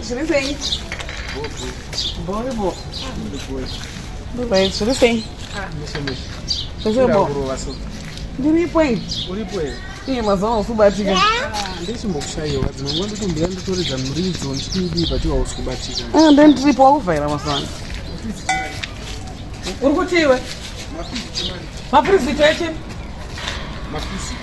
Zviri sei? Boibo. Vai, zviri sei? Zviri bo. Ndiripo iyi. Uripo here? Iye mazuva usubatika. Ndechimbokushayiwa dzinongo ndikumbira nditoridza muridzo ndichidi patiwa usikubatika. Then ndiripo wakuvhaira mazuva ano. Uri kuti iwe? Mafiriziti echi?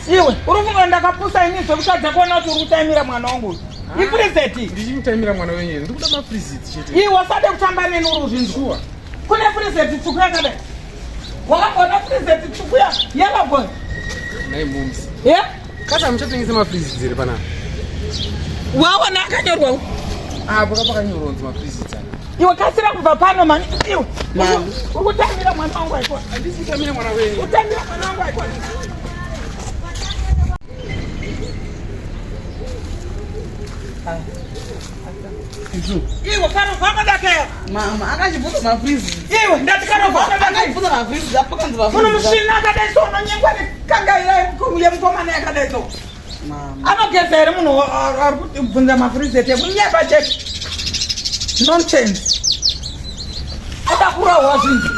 Iwe, uri kufunga ndakapusa ini zvekutadza kuona kuti uri kutaimira mwana wangu. Ifiriziti. Ndichimutaimira mwana wenyu. Ndikuda mafiriziti chete. Iwe wasade kutamba neni uri kuzvinzwa. Kune firiziti tsvuku yakadai. Wakambona firiziti tsvuku yakagona. Nai momsi. Yeah? Kata muchatengesa mafiriziti here panapa. Waona akanyorwa. Apo pakanyorwa mafiriziti aya. Iwe kasira kubva pano mani. Iwe. Uri kutambira mwana wangu aikona. Handisi kutambira mwana wenyu. Kutambira mwana wangu aikona. Iwe kanovhanga dakaya. Mama, akachibvunza mafiriziti. Iwe ndati kanovhanga dakaya. Akachibvunza mafiriziti apakanzi mafiriziti. Uno mushina akadai so unonyengwa nekangaira yemukomana yakadai so. Mama. Anogeza here munhu ari kubvunza mafiriziti ekunyeba chete. Nonsense. Ada kurawa zvinhu.